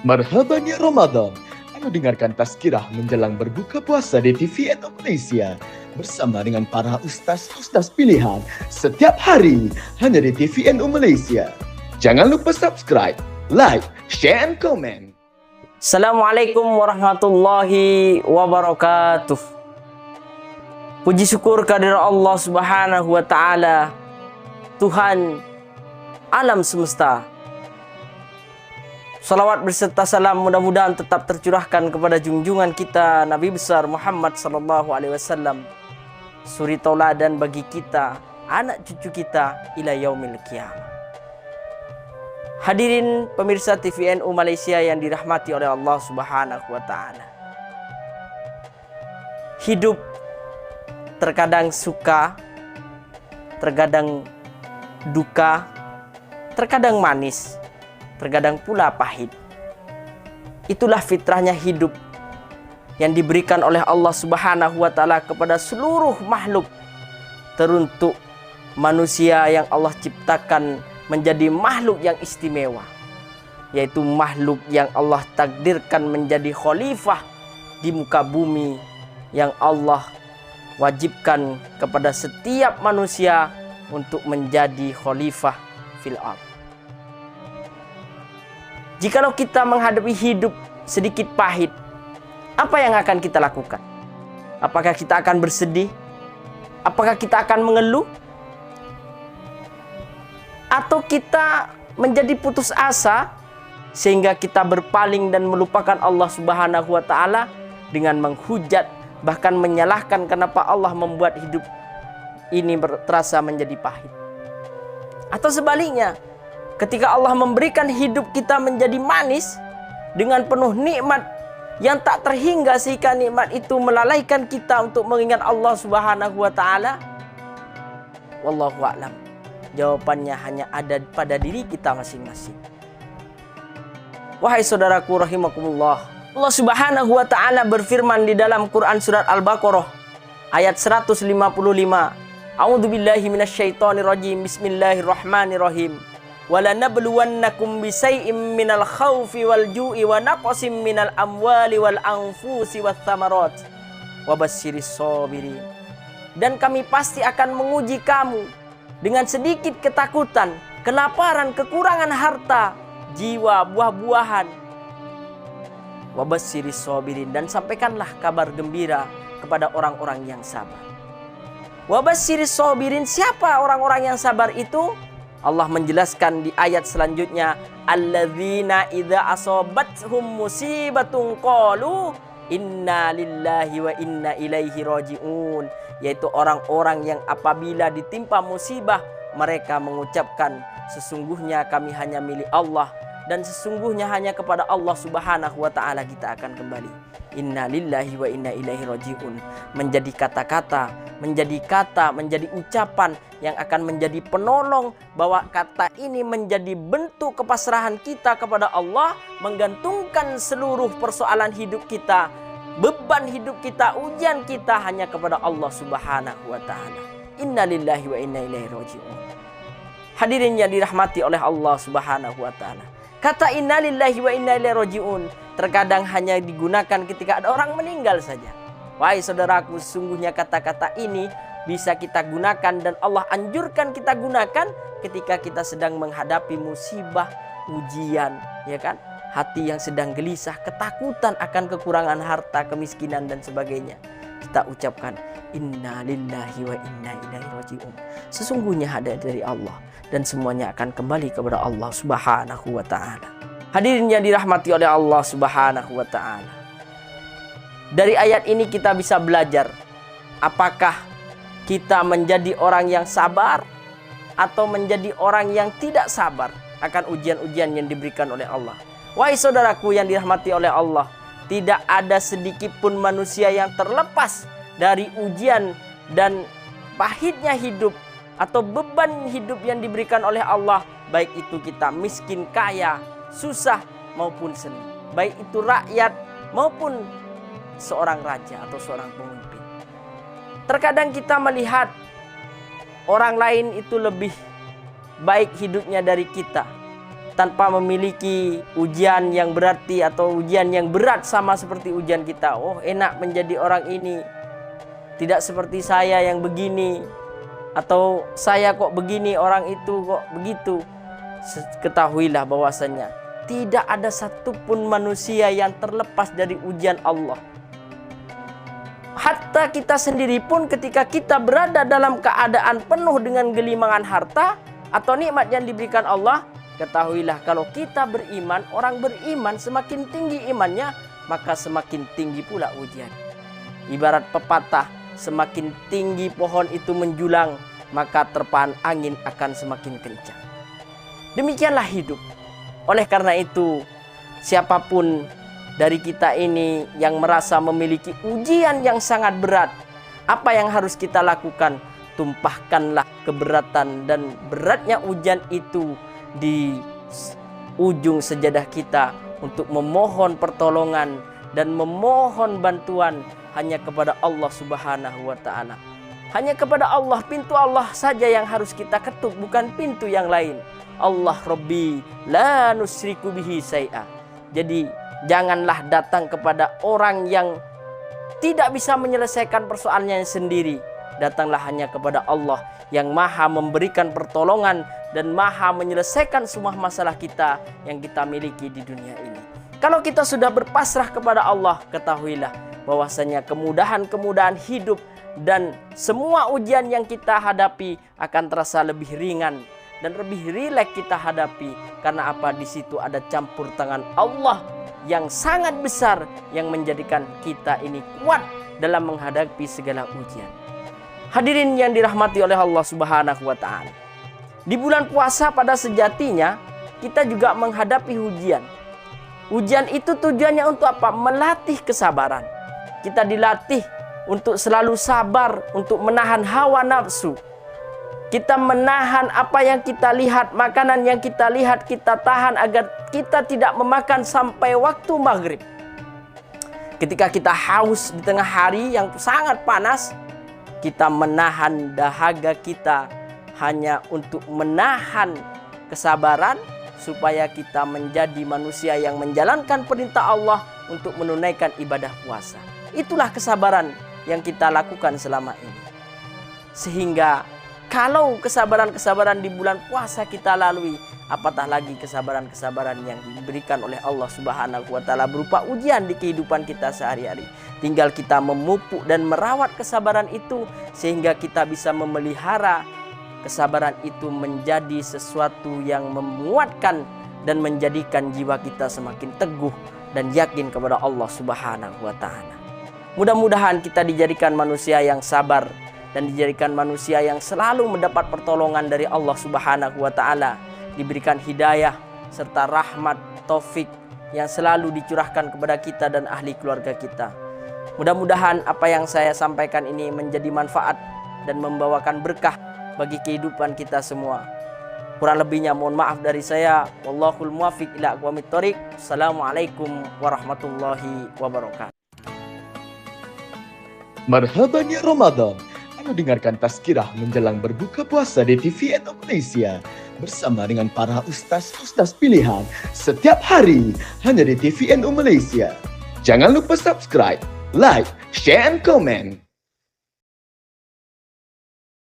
Marhaban ya Ramadan. Anda dengarkan tazkirah menjelang berbuka puasa di TVN Malaysia bersama dengan para ustaz-ustaz pilihan setiap hari hanya di TVN Malaysia. Jangan lupa subscribe, like, share and comment. Assalamualaikum warahmatullahi wabarakatuh. Puji syukur kehadirat Allah Subhanahu wa taala, Tuhan alam semesta. Salawat berserta salam mudah-mudahan tetap tercurahkan kepada junjungan kita Nabi besar Muhammad sallallahu alaihi wasallam, suri tauladan bagi kita, anak cucu kita ila yaumil qiyamah. Hadirin pemirsa TVNU Malaysia yang dirahmati oleh Allah Subhanahu wa taala. Hidup terkadang suka, terkadang duka, terkadang manis, terkadang pula pahit. Itulah fitrahnya hidup yang diberikan oleh Allah Subhanahu wa taala kepada seluruh makhluk, teruntuk manusia yang Allah ciptakan menjadi makhluk yang istimewa, yaitu makhluk yang Allah takdirkan menjadi khalifah di muka bumi, yang Allah wajibkan kepada setiap manusia untuk menjadi khalifah fil ardh. Jikalau kita menghadapi hidup sedikit pahit, apa yang akan kita lakukan? Apakah kita akan bersedih? Apakah kita akan mengeluh? Atau kita menjadi putus asa sehingga kita berpaling dan melupakan Allah Subhanahu wa taala dengan menghujat, bahkan menyalahkan kenapa Allah membuat hidup ini terasa menjadi pahit? Atau sebaliknya, ketika Allah memberikan hidup kita menjadi manis dengan penuh nikmat yang tak terhingga, sehingga nikmat itu melalaikan kita untuk mengingat Allah Subhanahu wa taala? Wallahu a'lam. Jawabannya hanya ada pada diri kita masing-masing. Wahai saudaraku rahimakumullah, Allah Subhanahu wa taala berfirman di dalam Quran surat Al-Baqarah ayat 155. A'udzubillahi minasyaitonirrajim. Bismillahirrahmanirrahim. Walanabluwannakum bisay'im minal khaufi wal ju'i wa naqsim minal amwali wal anfusi wath thamarat wabasyiris sabirin. Dan kami pasti akan menguji kamu dengan sedikit ketakutan, kelaparan, kekurangan harta, jiwa, buah-buahan. Wabasyiris sabirin, dan sampaikanlah kabar gembira kepada orang-orang yang sabar. Wabasyiris sabirin, siapa orang-orang yang sabar itu? Allah menjelaskan di ayat selanjutnya, alladzina idza asabathum musibatun qalu inna lillahi wa inna ilaihi rajiun, yaitu orang-orang yang apabila ditimpa musibah mereka mengucapkan, sesungguhnya kami hanya milik Allah dan sesungguhnya hanya kepada Allah Subhanahu wa taala kita akan kembali. Inna lillahi wa inna ilaihi rajiun menjadi kata-kata, menjadi ucapan yang akan menjadi penolong, bahwa kata ini menjadi bentuk kepasrahan kita kepada Allah, menggantungkan seluruh persoalan hidup kita, beban hidup kita, ujian kita hanya kepada Allah Subhanahu wa taala. Inna lillahi wa inna ilaihi rajiun. Hadirin yang dirahmati oleh Allah Subhanahu wa taala, kata inna lillahi wa inna ilaihi rajiun terkadang hanya digunakan ketika ada orang meninggal saja. Wahai saudaraku, sungguhnya kata-kata ini bisa kita gunakan dan Allah anjurkan kita gunakan ketika kita sedang menghadapi musibah, ujian, ya kan? Hati yang sedang gelisah, ketakutan akan kekurangan harta, kemiskinan dan sebagainya. Kita ucapkan inna lillahi wa inna ilaihi rajiun. Sesungguhnya ada dari Allah dan semuanya akan kembali kepada Allah Subhanahu wa taala. Hadirin yang dirahmati oleh Allah Subhanahu wa taala, dari ayat ini kita bisa belajar apakah kita menjadi orang yang sabar atau menjadi orang yang tidak sabar akan ujian-ujian yang diberikan oleh Allah. Wahai saudaraku yang dirahmati oleh Allah, tidak ada sedikit pun manusia yang terlepas dari ujian dan pahitnya hidup atau beban hidup yang diberikan oleh Allah, baik itu kita miskin, kaya, susah maupun senang, baik itu rakyat maupun seorang raja atau seorang pemimpin. Terkadang kita melihat orang lain itu lebih baik hidupnya dari kita, tanpa memiliki ujian yang berarti atau ujian yang berat sama seperti ujian kita. Oh, enak menjadi orang ini, tidak seperti saya yang begini, atau saya kok begini, orang itu kok begitu. Ketahuilah bahwasanya tidak ada satupun manusia yang terlepas dari ujian Allah. Hatta kita sendiri pun ketika kita berada dalam keadaan penuh dengan gelimangan harta atau nikmat yang diberikan Allah, ketahuilah kalau kita beriman, orang beriman semakin tinggi imannya, maka semakin tinggi pula ujian. Ibarat pepatah, semakin tinggi pohon itu menjulang, maka terpaan angin akan semakin kencang. Demikianlah hidup. Oleh karena itu, siapapun dari kita ini yang merasa memiliki ujian yang sangat berat, apa yang harus kita lakukan? Tumpahkanlah keberatan dan beratnya ujian itu di ujung sejadah kita untuk memohon pertolongan dan memohon bantuan hanya kepada Allah Subhanahu wa Ta'ala. Hanya kepada Allah, pintu Allah saja yang harus kita ketuk, bukan pintu yang lain. Allah Rabbi la nusriku bihi syai'a. Jadi janganlah datang kepada orang yang tidak bisa menyelesaikan persoalannya sendiri. Datanglah hanya kepada Allah yang maha memberikan pertolongan dan maha menyelesaikan semua masalah kita yang kita miliki di dunia ini. Kalau kita sudah berpasrah kepada Allah, ketahuilah bahwasanya kemudahan-kemudahan hidup dan semua ujian yang kita hadapi akan terasa lebih ringan dan lebih rileks kita hadapi. Karena apa? Di situ ada campur tangan Allah yang sangat besar yang menjadikan kita ini kuat dalam menghadapi segala ujian. Hadirin yang dirahmati oleh Allah Subhanahu wa Ta'ala, di bulan puasa pada sejatinya kita juga menghadapi ujian. Ujian itu tujuannya untuk apa? Melatih kesabaran. Kita dilatih untuk selalu sabar, untuk menahan hawa nafsu. Kita menahan apa yang kita lihat, makanan yang kita lihat, kita tahan agar kita tidak memakan sampai waktu maghrib. Ketika kita haus di tengah hari yang sangat panas, kita menahan dahaga kita hanya untuk menahan kesabaran supaya kita menjadi manusia yang menjalankan perintah Allah untuk menunaikan ibadah puasa. Itulah kesabaran yang kita lakukan selama ini. Sehingga kalau kesabaran-kesabaran di bulan puasa kita lalui, apatah lagi kesabaran-kesabaran yang diberikan oleh Allah Subhanahu wa Ta'ala berupa ujian di kehidupan kita sehari-hari. Tinggal kita memupuk dan merawat kesabaran itu sehingga kita bisa memelihara kesabaran itu menjadi sesuatu yang memuatkan dan menjadikan jiwa kita semakin teguh dan yakin kepada Allah Subhanahu wa Ta'ala. Mudah-mudahan kita dijadikan manusia yang sabar dan dijadikan manusia yang selalu mendapat pertolongan dari Allah Subhanahu wa Ta'ala, diberikan hidayah serta rahmat taufik yang selalu dicurahkan kepada kita dan ahli keluarga kita. Mudah-mudahan apa yang saya sampaikan ini menjadi manfaat dan membawakan berkah bagi kehidupan kita semua. Kurang lebihnya mohon maaf dari saya. Wallahul muwaffiq ila aqwamit thoriq. Assalamualaikum warahmatullahi wabarakatuh. Marhaban ya Ramadan. Anda dengarkan tazkirah menjelang berbuka puasa di TVN Malaysia bersama dengan para ustaz-ustaz pilihan setiap hari hanya di TVN Malaysia. Jangan lupa subscribe, like, share and comment.